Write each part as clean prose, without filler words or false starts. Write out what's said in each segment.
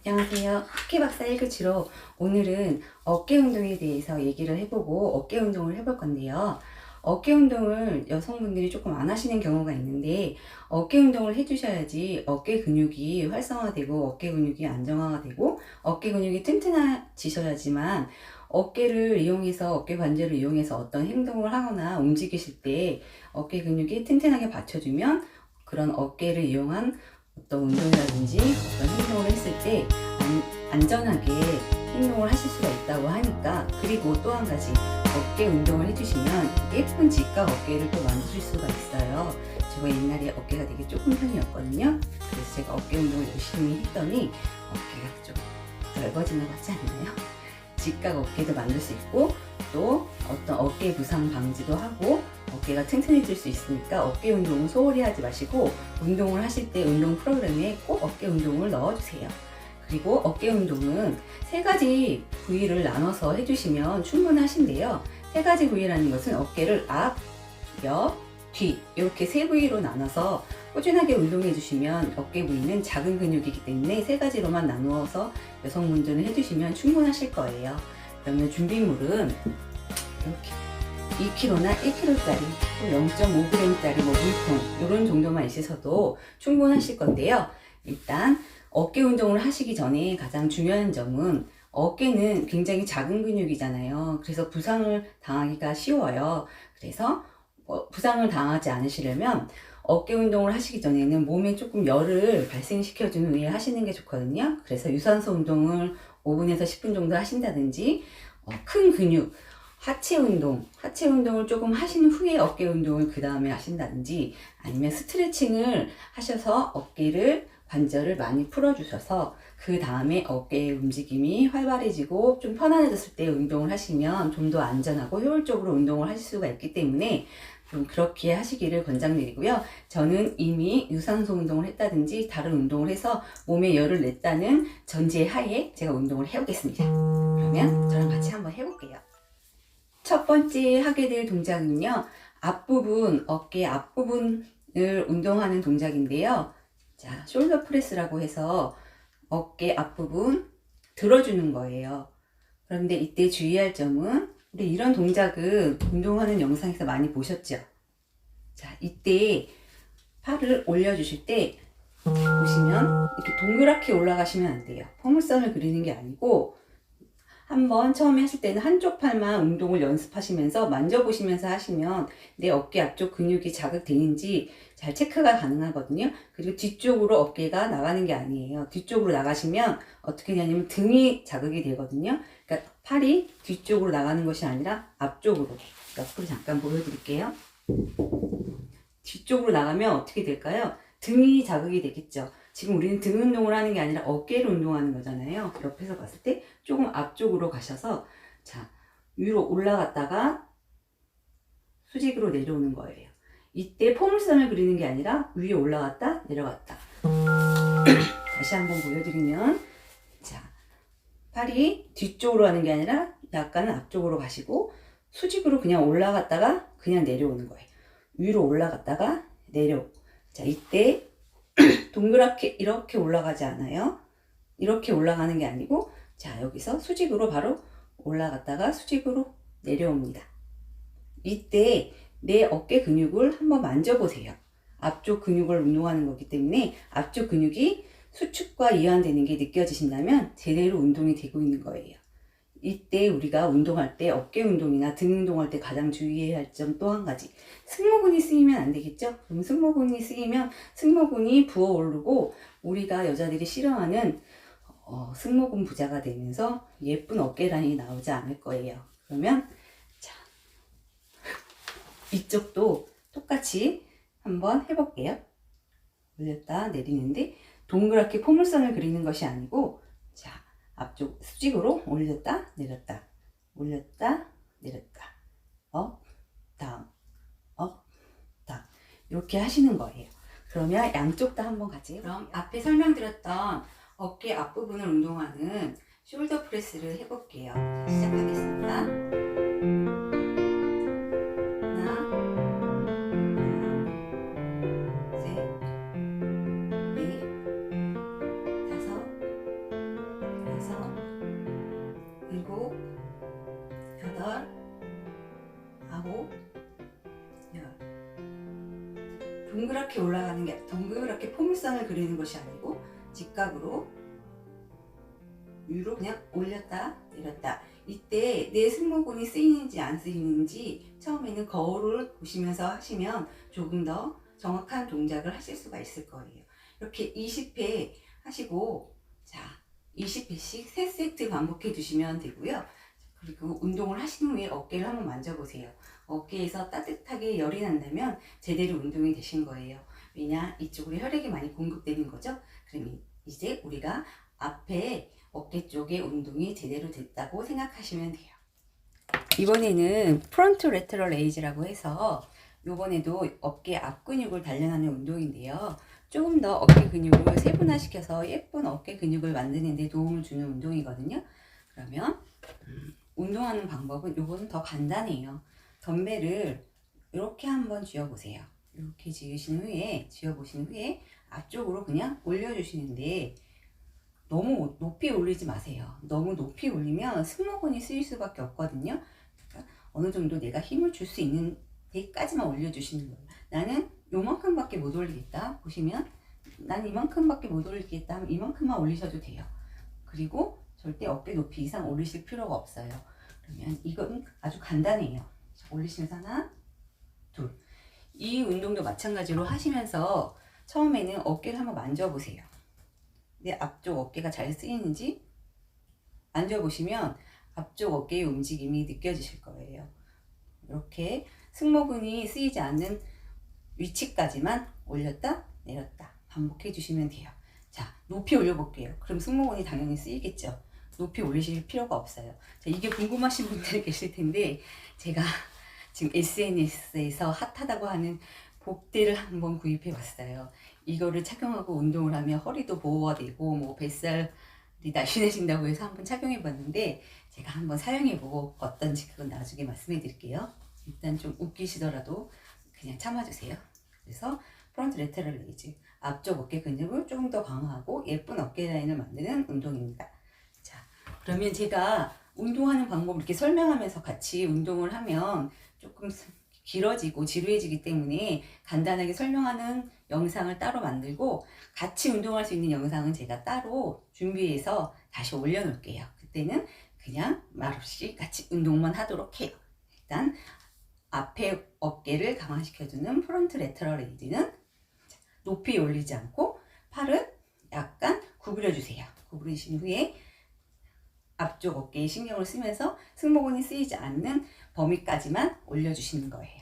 안녕하세요. 쿠키박사 1교치로 오늘은 어깨 운동에 대해서 얘기를 해보고 어깨 운동을 해볼 건데요. 어깨 운동을 여성분들이 조금 안 하시는 경우가 있는데 어깨 운동을 해주셔야지 어깨 근육이 활성화되고 어깨 근육이 안정화가 되고 어깨 근육이 튼튼해지셔야지만 어깨를 이용해서 어깨 관절을 이용해서 어떤 행동을 하거나 움직이실 때 어깨 근육이 튼튼하게 받쳐주면 그런 어깨를 이용한 어떤 운동이라든지 어떤 행동을 했을 때 안전하게 행동을 하실 수가 있다고 하니까, 그리고 또 한 가지 어깨 운동을 해주시면 예쁜 직각 어깨를 또 만드실 수가 있어요. 제가 옛날에 어깨가 되게 좁은 편이었거든요. 그래서 제가 어깨 운동을 열심히 했더니 어깨가 좀 넓어지는 것 같지 않나요? 직각 어깨도 만들 수 있고 또 어떤 어깨 부상 방지도 하고 어깨가 튼튼해질 수 있으니까 어깨 운동은 소홀히 하지 마시고 운동을 하실 때 운동 프로그램에 꼭 어깨 운동을 넣어주세요. 그리고 어깨 운동은 세 가지 부위를 나눠서 해주시면 충분하신데요. 세 가지 부위라는 것은 어깨를 앞, 옆, 뒤 이렇게 세 부위로 나눠서 꾸준하게 운동해 주시면 어깨 부위는 작은 근육이기 때문에 세 가지로만 나누어서 여성분들은 해주시면 충분하실 거예요. 그러면 준비물은 이렇게 2kg나 1kg짜리 또 0.5g짜리 물통 이런 정도만 있으셔도 충분하실 건데요. 일단 어깨 운동을 하시기 전에 가장 중요한 점은 어깨는 굉장히 작은 근육이잖아요. 그래서 부상을 당하기가 쉬워요. 그래서 부상을 당하지 않으시려면 어깨 운동을 하시기 전에는 몸에 조금 열을 발생시켜준 후에 하시는 게 좋거든요. 그래서 유산소 운동을 5분에서 10분 정도 하신다든지 큰 근육 하체 운동을 조금 하신 후에 어깨 운동을 그 다음에 하신다든지, 아니면 스트레칭을 하셔서 어깨를 관절을 많이 풀어주셔서 그 다음에 어깨의 움직임이 활발해지고 좀 편안해졌을 때 운동을 하시면 좀 더 안전하고 효율적으로 운동을 하실 수가 있기 때문에 좀 그렇게 하시기를 권장드리고요. 저는 이미 유산소 운동을 했다든지 다른 운동을 해서 몸에 열을 냈다는 전제 하에 제가 운동을 해보겠습니다. 그러면 저랑 같이 한번 해볼게요. 첫 번째 하게 될 동작은요, 앞부분, 어깨 앞부분을 운동하는 동작인데요. 자, 숄더 프레스라고 해서 어깨 앞부분 들어주는 거예요. 그런데 이때 주의할 점은, 우리 이런 동작은 운동하는 영상에서 많이 보셨죠? 자, 이때 팔을 올려주실 때 보시면 이렇게 동그랗게 올라가시면 안 돼요. 포물선을 그리는 게 아니고, 한번 처음에 하실 때는 한쪽 팔만 운동을 연습하시면서 만져보시면서 하시면 내 어깨 앞쪽 근육이 자극되는지 잘 체크가 가능하거든요. 그리고 뒤쪽으로 어깨가 나가는 게 아니에요. 뒤쪽으로 나가시면 어떻게 되냐면 등이 자극이 되거든요. 그러니까 팔이 뒤쪽으로 나가는 것이 아니라 앞쪽으로, 옆으로 잠깐 보여드릴게요. 뒤쪽으로 나가면 어떻게 될까요? 등이 자극이 되겠죠. 지금 우리는 등 운동을 하는 게 아니라 어깨를 운동하는 거잖아요. 옆에서 봤을 때 조금 앞쪽으로 가셔서, 자, 위로 올라갔다가 수직으로 내려오는 거예요. 이때 포물선을 그리는 게 아니라 위에 올라갔다 내려갔다. 다시 한번 보여드리면, 자, 팔이 뒤쪽으로 가는 게 아니라 약간은 앞쪽으로 가시고 수직으로 그냥 올라갔다가 그냥 내려오는 거예요. 위로 올라갔다가 내려오고. 자, 이때 동그랗게 이렇게 올라가지 않아요. 이렇게 올라가는 게 아니고, 자, 여기서 수직으로 바로 올라갔다가 수직으로 내려옵니다. 이때 내 어깨 근육을 한번 만져보세요. 앞쪽 근육을 운동하는 거기 때문에 앞쪽 근육이 수축과 이완되는 게 느껴지신다면 제대로 운동이 되고 있는 거예요. 이때 우리가 운동할 때 어깨 운동이나 등 운동할 때 가장 주의해야 할 점 또 한 가지, 승모근이 쓰이면 안 되겠죠? 그럼 승모근이 쓰이면 승모근이 부어오르고 우리가 여자들이 싫어하는 승모근 부자가 되면서 예쁜 어깨 라인이 나오지 않을 거예요. 그러면 자, 이쪽도 똑같이 한번 해볼게요. 올렸다 내리는데 동그랗게 포물선을 그리는 것이 아니고, 자, 앞쪽 수직으로 올렸다 내렸다 올렸다 내렸다 업 다운 업 다운 이렇게 하시는 거예요. 그러면 양쪽 다 한번 같이 해볼게요. 그럼 앞에 설명드렸던 어깨 앞부분을 운동하는 숄더 프레스를 해볼게요. 시작하겠습니다. 동그랗게 올라가는 게 동그랗게 포물선을 그리는 것이 아니고 직각으로 위로 그냥 올렸다 내렸다. 이때 내 승모근이 쓰이는지 안 쓰이는지 처음에는 거울을 보시면서 하시면 조금 더 정확한 동작을 하실 수가 있을 거예요. 이렇게 20회 하시고, 자, 20회씩 3세트 반복해 주시면 되고요. 그리고 운동을 하신 후에 어깨를 한번 만져보세요. 어깨에서 따뜻하게 열이 난다면 제대로 운동이 되신 거예요. 왜냐? 이쪽으로 혈액이 많이 공급되는 거죠. 그러면 이제 우리가 앞에 어깨 쪽에 운동이 제대로 됐다고 생각하시면 돼요. 이번에는 프론트 레터럴 레이즈라고 해서 요번에도 어깨 앞 근육을 단련하는 운동인데요. 조금 더 어깨 근육을 세분화시켜서 예쁜 어깨 근육을 만드는 데 도움을 주는 운동이거든요. 그러면 운동하는 방법은 요거는 더 간단해요. 덤벨을 이렇게 한번 쥐어보세요. 이렇게 쥐어보신 후에 앞쪽으로 그냥 올려주시는데 너무 높이 올리지 마세요. 너무 높이 올리면 승모근이 쓰일 수밖에 없거든요. 그러니까 어느 정도 내가 힘을 줄 수 있는 데까지만 올려주시는 거예요. 나는 요만큼밖에 못 올리겠다. 보시면 난 이만큼밖에 못 올리겠다 하면 이만큼만 올리셔도 돼요. 그리고 절대 어깨 높이 이상 올리실 필요가 없어요. 그러면 이건 아주 간단해요. 올리시면서 하나, 둘. 이 운동도 마찬가지로 하시면서 처음에는 어깨를 한번 만져보세요. 내 앞쪽 어깨가 잘 쓰이는지 앉아보시면 앞쪽 어깨의 움직임이 느껴지실 거예요. 이렇게 승모근이 쓰이지 않는 위치까지만 올렸다 내렸다 반복해 주시면 돼요. 자, 높이 올려볼게요. 그럼 승모근이 당연히 쓰이겠죠. 높이 올리실 필요가 없어요. 자, 이게 궁금하신 분들이 계실 텐데 제가 지금 SNS에서 핫하다고 하는 복대를 한번 구입해 봤어요. 이거를 착용하고 운동을 하면 허리도 보호가 되고 뭐 뱃살이 날씬해진다고 해서 한번 착용해 봤는데 제가 한번 사용해 보고 어떤지 그건 나중에 말씀해 드릴게요. 일단 좀 웃기시더라도 그냥 참아주세요. 그래서 프론트 레터럴 레이즈, 앞쪽 어깨 근육을 조금 더 강화하고 예쁜 어깨 라인을 만드는 운동입니다. 자, 그러면 제가 운동하는 방법을 이렇게 설명하면서 같이 운동을 하면 조금 길어지고 지루해지기 때문에 간단하게 설명하는 영상을 따로 만들고 같이 운동할 수 있는 영상은 제가 따로 준비해서 다시 올려놓을게요. 그때는 그냥 말없이 같이 운동만 하도록 해요. 일단 앞에 어깨를 강화시켜주는 프론트 레터럴 레이즈는 높이 올리지 않고 팔을 약간 구부려 주세요. 구부리신 후에 앞쪽 어깨에 신경을 쓰면서 승모근이 쓰이지 않는 범위까지만 올려주시는 거예요.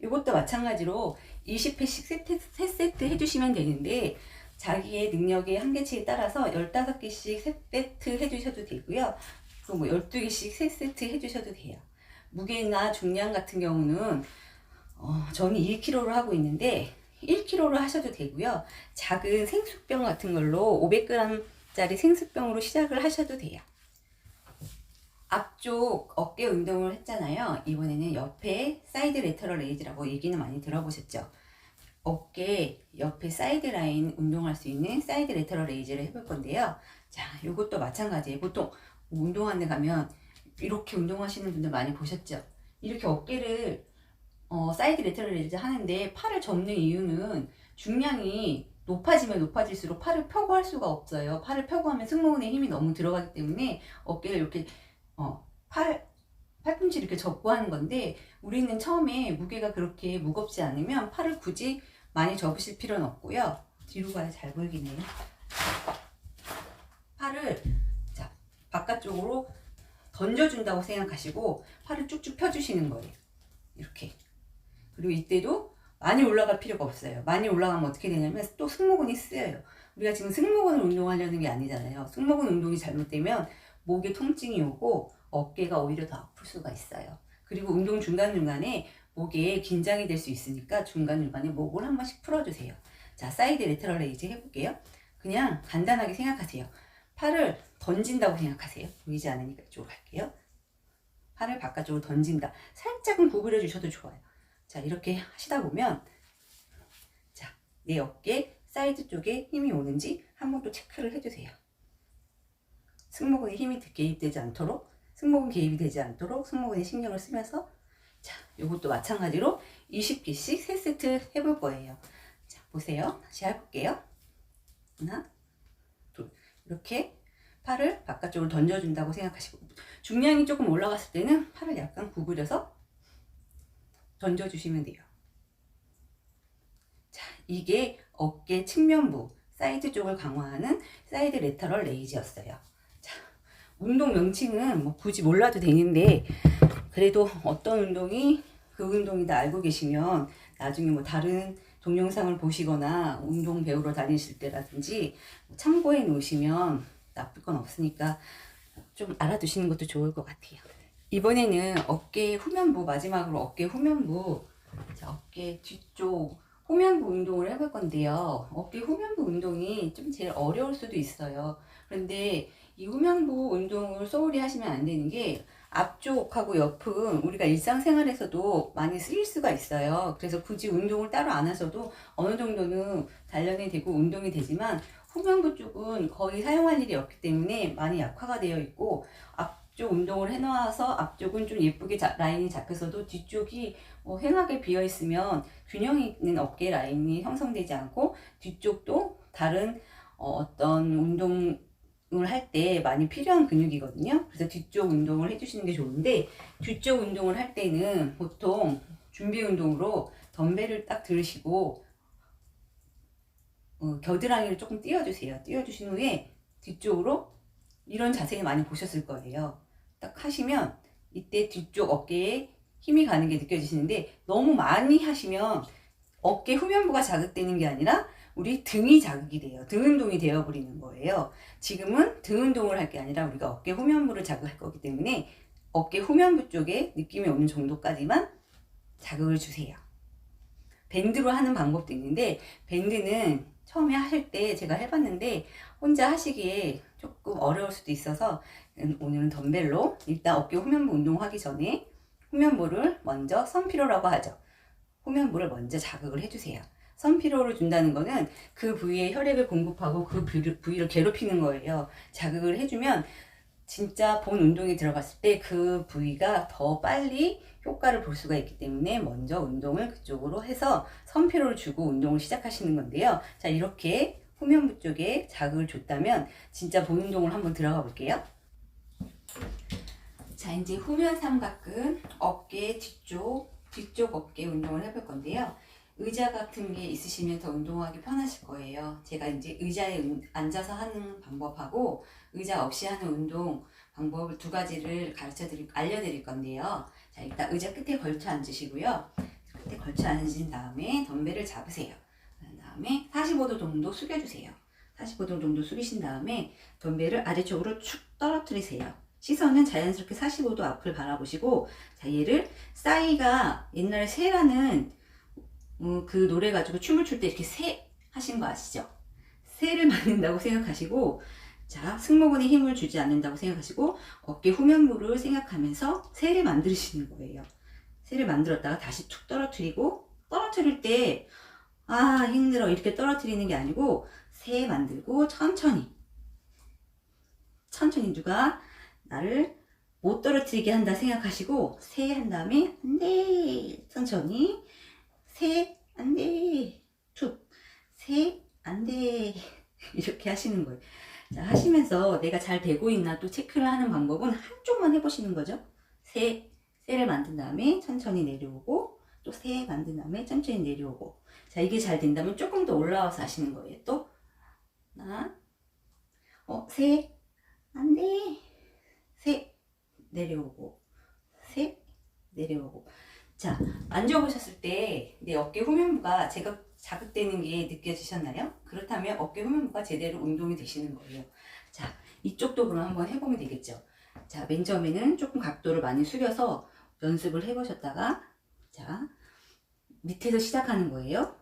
이것도 마찬가지로 20회씩 3세트 해주시면 되는데 자기의 능력의 한계치에 따라서 15개씩 3세트 해주셔도 되고요. 또 뭐 12개씩 3세트 해주셔도 돼요. 무게나 중량 같은 경우는 저는 1kg를 하고 있는데 1kg를 하셔도 되고요. 작은 생수병 같은 걸로 500g짜리 생수병으로 시작을 하셔도 돼요. 앞쪽 어깨 운동을 했잖아요. 이번에는 옆에 사이드 레터럴 레이즈라고 얘기는 많이 들어보셨죠? 어깨 옆에 사이드 라인 운동할 수 있는 사이드 레터럴 레이즈를 해볼 건데요. 자, 이것도 마찬가지예요. 보통 운동하는 데 가면 이렇게 운동하시는 분들 많이 보셨죠? 이렇게 어깨를 사이드 레터럴 레이즈 하는데 팔을 접는 이유는 중량이 높아지면 높아질수록 팔을 펴고 할 수가 없어요. 팔을 펴고 하면 승모근에 힘이 너무 들어가기 때문에 어깨를 이렇게 팔꿈치 이렇게 접고 하는 건데 우리는 처음에 무게가 그렇게 무겁지 않으면 팔을 굳이 많이 접으실 필요는 없고요. 뒤로 가야 잘 보이겠네요. 팔을 자, 바깥쪽으로 던져준다고 생각하시고 팔을 쭉쭉 펴주시는 거예요. 이렇게. 그리고 이때도 많이 올라갈 필요가 없어요. 많이 올라가면 어떻게 되냐면 또 승모근이 쓰여요. 우리가 지금 승모근을 운동하려는 게 아니잖아요. 승모근 운동이 잘못되면 목에 통증이 오고 어깨가 오히려 더 아플 수가 있어요. 그리고 운동 중간중간에 목에 긴장이 될 수 있으니까 중간중간에 목을 한 번씩 풀어주세요. 자, 사이드 레터럴 레이즈 해볼게요. 그냥 간단하게 생각하세요. 팔을 던진다고 생각하세요. 보이지 않으니까 이쪽으로 갈게요. 팔을 바깥쪽으로 던진다. 살짝은 구부려 주셔도 좋아요. 자, 이렇게 하시다 보면 자, 내 어깨 사이드 쪽에 힘이 오는지 한 번 또 체크를 해주세요. 승모근에 힘이 개입되지 않도록 승모근 개입이 되지 않도록 승모근에 신경을 쓰면서 자, 요것도 마찬가지로 20개씩 3세트 해볼 거예요. 자, 보세요. 다시 해볼게요. 하나, 둘. 이렇게 팔을 바깥쪽으로 던져준다고 생각하시고, 중량이 조금 올라갔을 때는 팔을 약간 구부려서 던져주시면 돼요. 자, 이게 어깨 측면부, 사이드 쪽을 강화하는 사이드 레터럴 레이즈였어요. 자, 운동 명칭은 뭐 굳이 몰라도 되는데, 그래도 어떤 운동이 그 운동이다 알고 계시면 나중에 뭐 다른 동영상을 보시거나 운동 배우러 다니실 때라든지 참고해 놓으시면 나쁠 건 없으니까 좀 알아두시는 것도 좋을 것 같아요. 이번에는 어깨 후면부, 마지막으로 어깨 후면부, 자, 어깨 뒤쪽 후면부 운동을 해볼 건데요. 어깨 후면부 운동이 좀 제일 어려울 수도 있어요. 그런데 이 후면부 운동을 소홀히 하시면 안 되는 게, 앞쪽하고 옆은 우리가 일상생활에서도 많이 쓰일 수가 있어요. 그래서 굳이 운동을 따로 안 하셔도 어느 정도는 단련이 되고 운동이 되지만, 후면부 쪽은 거의 사용할 일이 없기 때문에 많이 약화가 되어 있고, 앞쪽 운동을 해놔서 앞쪽은 좀 예쁘게 라인이 잡혀서도 뒤쪽이 휑하게 비어 있으면 균형 있는 어깨 라인이 형성되지 않고, 뒤쪽도 다른 어떤 운동을 할 때 많이 필요한 근육이거든요. 그래서 뒤쪽 운동을 해주시는 게 좋은데, 뒤쪽 운동을 할 때는 보통 준비 운동으로 덤벨을 딱 들으시고 겨드랑이를 조금 띄워주세요. 띄워주신 후에 뒤쪽으로, 이런 자세 많이 보셨을 거예요. 딱 하시면 이때 뒤쪽 어깨에 힘이 가는 게 느껴지시는데, 너무 많이 하시면 어깨 후면부가 자극되는 게 아니라 우리 등이 자극이 돼요. 등 운동이 되어버리는 거예요. 지금은 등 운동을 할 게 아니라 우리가 어깨 후면부를 자극할 거기 때문에 어깨 후면부 쪽에 느낌이 오는 정도까지만 자극을 주세요. 밴드로 하는 방법도 있는데, 밴드는 처음에 하실 때 제가 해봤는데 혼자 하시기에 조금 어려울 수도 있어서 오늘은 덤벨로 일단 어깨 후면부 운동하기 전에 후면부를 먼저 선피로라고 하죠. 후면부를 먼저 자극을 해주세요. 선피로를 준다는 거는 그 부위에 혈액을 공급하고 그 부위를 괴롭히는 거예요. 자극을 해주면 진짜 본 운동이 들어갔을 때 그 부위가 더 빨리 효과를 볼 수가 있기 때문에 먼저 운동을 그쪽으로 해서 선피로를 주고 운동을 시작하시는 건데요. 자, 이렇게 후면부 쪽에 자극을 줬다면 진짜 본 운동을 한번 들어가 볼게요. 자, 이제 후면 삼각근, 어깨 뒤쪽 어깨 운동을 해볼 건데요. 의자 같은 게 있으시면 더 운동하기 편하실 거예요. 제가 이제 의자에 앉아서 하는 방법하고 의자 없이 하는 운동 방법을 두 가지를 알려드릴 건데요. 자, 일단 의자 끝에 걸쳐 앉으시고요. 끝에 걸쳐 앉으신 다음에 덤벨을 잡으세요. 그 다음에 45도 정도 숙여주세요. 45도 정도 숙이신 다음에 덤벨을 아래쪽으로 축 떨어뜨리세요. 시선은 자연스럽게 45도 앞을 바라보시고, 자, 얘를 싸이가 옛날에 새라는 그 노래 가지고 춤을 출 때 이렇게 새 하신 거 아시죠? 새를 만든다고 생각하시고, 자, 승모근에 힘을 주지 않는다고 생각하시고 어깨 후면부를 생각하면서 새를 만드시는 거예요. 새를 만들었다가 다시 툭 떨어뜨리고, 떨어뜨릴 때 아 힘들어 이렇게 떨어뜨리는 게 아니고 새 만들고 천천히 누가 나를 못 떨어뜨리게 한다 생각하시고 새 한 다음에 안돼 천천히, 새 안돼 툭, 새 안돼 이렇게 하시는 거예요. 자, 하시면서 내가 잘 되고 있나 또 체크를 하는 방법은 한쪽만 해보시는 거죠. 새를 만든 다음에 천천히 내려오고, 또 새 만든 다음에 천천히 내려오고. 자, 이게 잘 된다면 조금 더 올라와서 하시는 거예요. 또 하나, 새 안돼, 새 내려오고, 새 내려오고. 자, 앉아보셨을 때 내 어깨 후면부가 제가 자극되는 게 느껴지셨나요? 그렇다면 어깨 후면부가 제대로 운동이 되시는 거예요. 자, 이쪽도 그럼 한번 해보면 되겠죠. 자, 맨 처음에는 조금 각도를 많이 숙여서 연습을 해보셨다가, 자, 밑에서 시작하는 거예요.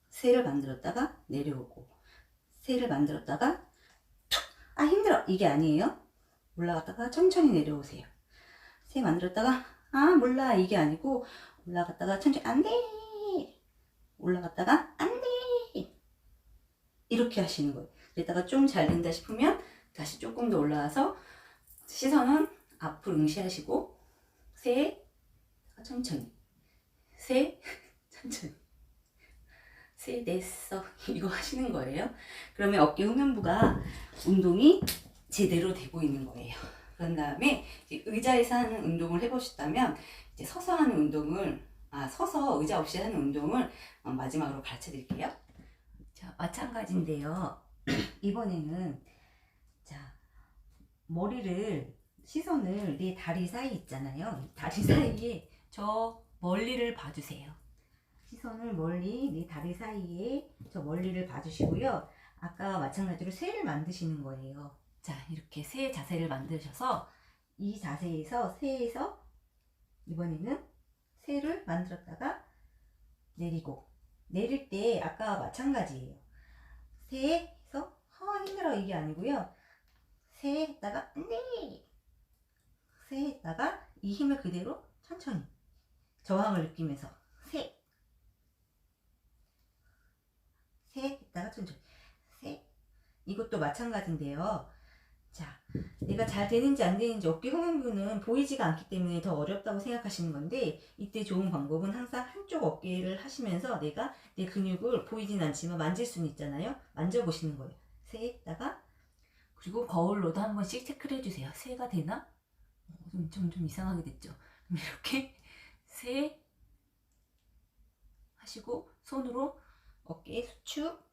새를 만들었다가 내려오고, 새를 만들었다가 툭! 아 힘들어! 이게 아니에요. 올라갔다가 천천히 내려오세요. 새 만들었다가 아 몰라 이게 아니고, 올라갔다가 천천히 안돼, 올라갔다가 안돼, 이렇게 하시는 거예요. 그랬다가 좀 잘 된다 싶으면 다시 조금 더 올라와서 시선은 앞으로 응시하시고, 새 천천히. 세, 천천히. 세, 됐어. 이거 하시는 거예요. 그러면 어깨 후면부가 운동이 제대로 되고 있는 거예요. 그런 다음에 이제 의자에서 하는 운동을 해보셨다면 이제 서서 하는 운동을 서서 의자 없이 하는 운동을 마지막으로 가르쳐 드릴게요. 자, 마찬가지인데요. 이번에는 자, 시선을 내 다리 사이 있잖아요. 다리 사이에 저 멀리를 봐주세요. 시선을 멀리 내 다리 사이에 저 멀리를 봐주시고요. 아까 마찬가지로 새를 만드시는 거예요. 자, 이렇게 새 자세를 만드셔서 이 자세에서 새에서 이번에는 새를 만들었다가 내리고, 내릴 때 아까 마찬가지예요. 새에서 힘들어 이게 아니고요. 새 했다가 네, 새 했다가 이 힘을 그대로 천천히 저항을 느끼면서 새 했다가 천천히 새. 이것도 마찬가지인데요. 자, 내가 잘 되는지 안 되는지 어깨 후면부는 보이지가 않기 때문에 더 어렵다고 생각하시는 건데, 이때 좋은 방법은 항상 한쪽 어깨를 하시면서 내가 내 근육을 보이진 않지만 만질 수는 있잖아요. 만져보시는 거예요. 새 했다가, 그리고 거울로도 한 번씩 체크를 해주세요. 새가 되나? 좀 이상하게 됐죠. 이렇게 새 하시고 손으로 어깨 수축,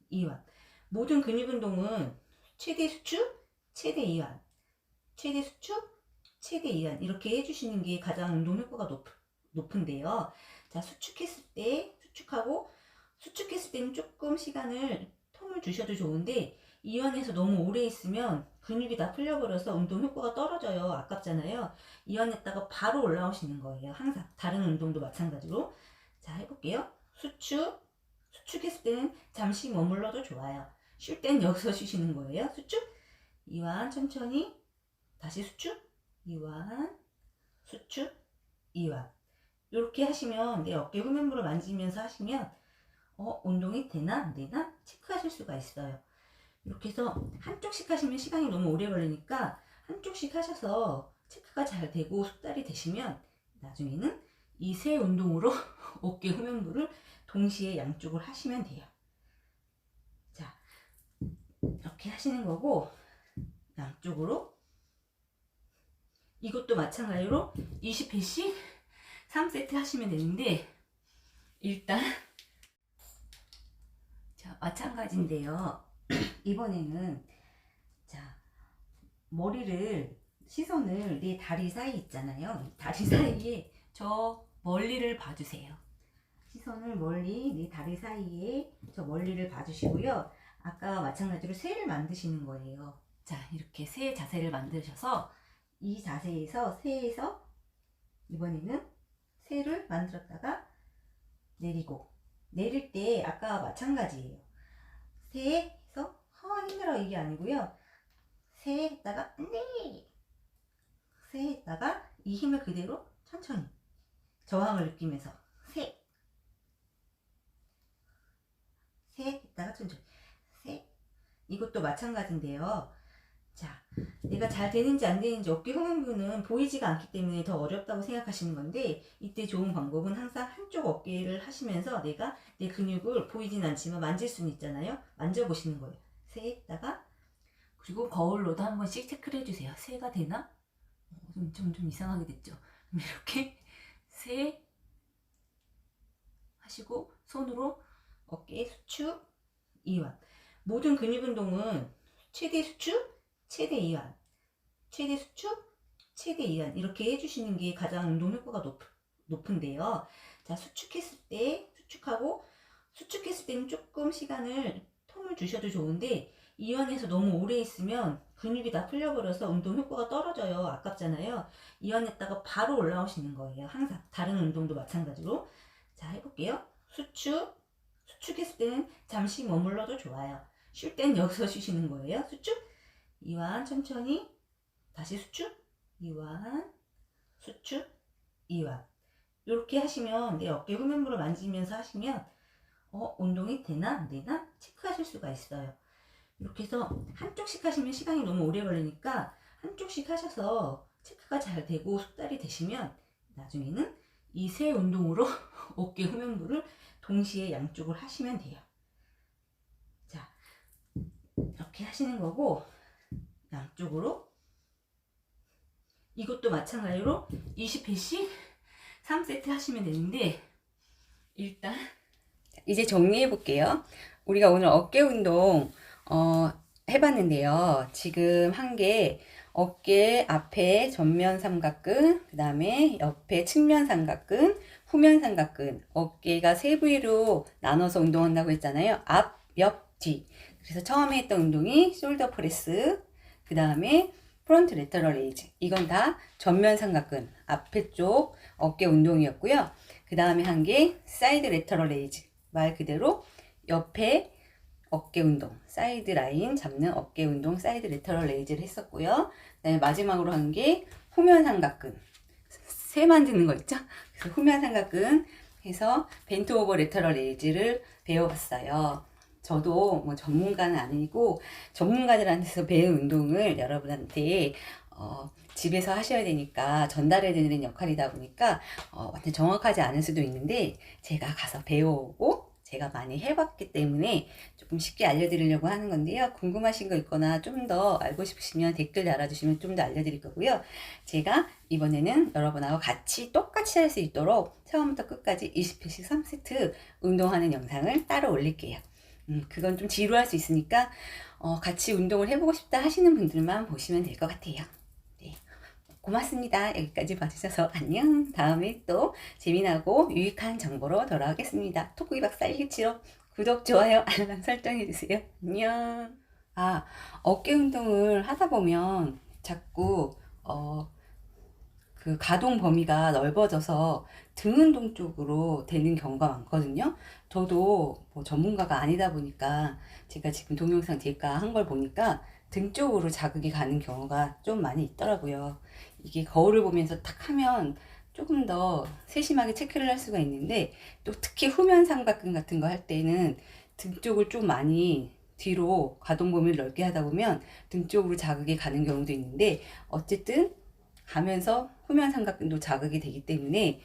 이완. 모든 근육 운동은 최대 수축, 최대 이완, 최대 수축, 최대 이완 이렇게 해주시는 게 가장 운동 효과가 높은데요. 자, 수축했을 때는 조금 시간을 텀을 주셔도 좋은데, 이완해서 너무 오래 있으면 근육이 다 풀려버려서 운동 효과가 떨어져요. 아깝잖아요. 이완했다가 바로 올라오시는 거예요. 항상 다른 운동도 마찬가지로. 자, 해볼게요. 수축했을 때는 잠시 머물러도 좋아요. 쉴 땐 여기서 쉬시는 거예요. 수축, 이완, 천천히 다시 수축, 이완, 수축, 이완. 이렇게 하시면 내 어깨 후면부를 만지면서 하시면 운동이 되나 안 되나 체크하실 수가 있어요. 이렇게 해서 한쪽씩 하시면 시간이 너무 오래 걸리니까 한쪽씩 하셔서 체크가 잘 되고 숙달이 되시면 나중에는 이 세 운동으로 어깨 후면부를 동시에 양쪽을 하시면 돼요. 자, 이렇게 하시는 거고, 양쪽으로 이것도 마찬가지로 20회씩 3세트 하시면 되는데, 일단 자, 마찬가지인데요. 이번에는 자, 시선을 내 다리 사이 있잖아요. 다리 사이에 저 멀리를 봐주세요. 시선을 멀리 내 다리 사이에 저 멀리를 봐주시고요. 아까 마찬가지로 새를 만드시는 거예요. 자, 이렇게 새 자세를 만드셔서 이 자세에서 새에서 이번에는 새를 만들었다가 내리고, 내릴 때 아까 마찬가지예요. 새에서 힘들어 이게 아니고요. 새 했다가 네, 새 했다가 이 힘을 그대로 천천히 저항을 느끼면서 새 했다가 천천히 새. 이것도 마찬가지인데요. 자, 내가 잘 되는지 안 되는지 어깨 후면부는 보이지가 않기 때문에 더 어렵다고 생각하시는 건데, 이때 좋은 방법은 항상 한쪽 어깨를 하시면서 내가 내 근육을 보이진 않지만 만질 수는 있잖아요. 만져보시는 거예요. 새 했다가, 그리고 거울로도 한 번씩 체크를 해주세요. 새가 되나? 좀 이상하게 됐죠. 이렇게 새 하시고 손으로 어깨 수축, 이완. 모든 근육 운동은 최대 수축, 최대 이완, 최대 수축, 최대 이완 이렇게 해주시는 게 가장 운동 효과가 높은데요. 자, 수축했을 때는 조금 시간을 텀을 주셔도 좋은데, 이완해서 너무 오래 있으면 근육이 다 풀려버려서 운동 효과가 떨어져요. 아깝잖아요. 이완했다가 바로 올라오시는 거예요. 항상 다른 운동도 마찬가지로. 자, 해볼게요. 수축했을 때는 잠시 머물러도 좋아요. 쉴 땐 여기서 쉬시는 거예요. 수축, 이완, 천천히 다시 수축, 이완, 수축, 이완. 이렇게 하시면 내 어깨 후면부를 만지면서 하시면 운동이 되나 안 되나 체크하실 수가 있어요. 이렇게 해서 한쪽씩 하시면 시간이 너무 오래 걸리니까 한쪽씩 하셔서 체크가 잘 되고 숙달이 되시면 나중에는 이 세 운동으로 어깨 후면부를 동시에 양쪽을 하시면 돼요. 자, 이렇게 하시는 거고, 양쪽으로 이것도 마찬가지로 20회씩 3세트 하시면 되는데, 일단 이제 정리해 볼게요. 우리가 오늘 어깨 운동 해봤는데요. 지금 한 게 어깨 앞에 전면 삼각근, 그 다음에 옆에 측면 삼각근, 후면 삼각근, 어깨가 세 부위로 나눠서 운동한다고 했잖아요. 앞, 옆, 뒤. 그래서 처음에 했던 운동이 숄더 프레스, 그 다음에 프론트 레터럴 레이즈. 이건 다 전면 삼각근, 앞에 쪽 어깨 운동이었고요. 그 다음에 한 게 사이드 레터럴 레이즈. 말 그대로 옆에 어깨 운동, 사이드 라인 잡는 어깨 운동, 사이드 레터럴 레이즈를 했었고요. 그다음에 마지막으로 한 게 후면 삼각근, 세 만드는 거 있죠? 그래서 후면 삼각근 해서 벤트 오버 레터럴 레이즈를 배워봤어요. 저도 뭐 전문가는 아니고 전문가들한테서 배운 운동을 여러분한테 집에서 하셔야 되니까 전달해 드리는 역할이다 보니까 완전 정확하지 않을 수도 있는데 제가 가서 배워오고 제가 많이 해봤기 때문에 조금 쉽게 알려드리려고 하는 건데요. 궁금하신 거 있거나 좀 더 알고 싶으시면 댓글 달아주시면 좀 더 알려드릴 거고요. 제가 이번에는 여러분하고 같이 똑같이 할 수 있도록 처음부터 끝까지 20회씩 3세트 운동하는 영상을 따로 올릴게요. 그건 좀 지루할 수 있으니까 같이 운동을 해보고 싶다 하시는 분들만 보시면 될 것 같아요. 네. 고맙습니다. 여기까지 봐주셔서 안녕. 다음에 또 재미나고 유익한 정보로 돌아오겠습니다. 토끼 박사 127호 구독, 좋아요, 알람 설정해주세요. 안녕. 어깨 운동을 하다 보면 자꾸 그 가동 범위가 넓어져서 등 운동 쪽으로 되는 경우가 많거든요. 저도 뭐 전문가가 아니다 보니까 제가 지금 동영상 제가 한 걸 보니까 등 쪽으로 자극이 가는 경우가 좀 많이 있더라고요. 이게 거울을 보면서 탁 하면 조금 더 세심하게 체크를 할 수가 있는데, 또 특히 후면 삼각근 같은 거 할 때는 등 쪽을 좀 많이 뒤로 가동 범위를 넓게 하다 보면 등 쪽으로 자극이 가는 경우도 있는데, 어쨌든 가면서 후면 삼각근도 자극이 되기 때문에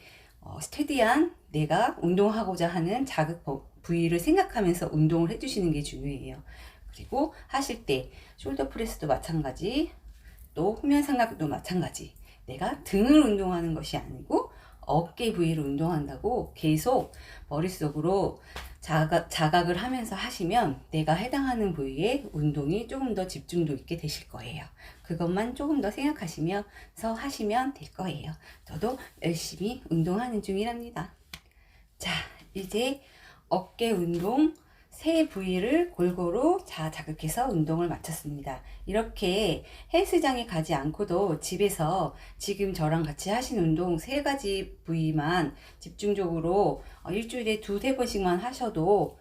스테디한 내가 운동하고자 하는 자극 부위를 생각하면서 운동을 해주시는 게 중요해요. 그리고 하실 때 숄더 프레스도 마찬가지, 또 후면 삼각근도 마찬가지. 내가 등을 운동하는 것이 아니고 어깨 부위를 운동한다고 계속 머릿속으로 자각을 하면서 하시면 내가 해당하는 부위의 운동이 조금 더 집중도 있게 되실 거예요. 그것만 조금 더 생각하시면서 하시면 될 거예요. 저도 열심히 운동하는 중이랍니다. 자, 이제 어깨 운동 세 부위를 골고루 자극해서 운동을 마쳤습니다. 이렇게 헬스장에 가지 않고도 집에서 지금 저랑 같이 하신 운동 세 가지 부위만 집중적으로 일주일에 두세 번씩만 하셔도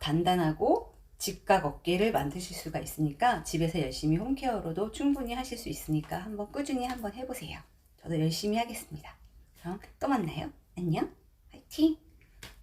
단단하고 직각 어깨를 만드실 수가 있으니까 집에서 열심히 홈케어로도 충분히 하실 수 있으니까 한번 꾸준히 한번 해보세요. 저도 열심히 하겠습니다. 그럼 또 만나요. 안녕. 화이팅!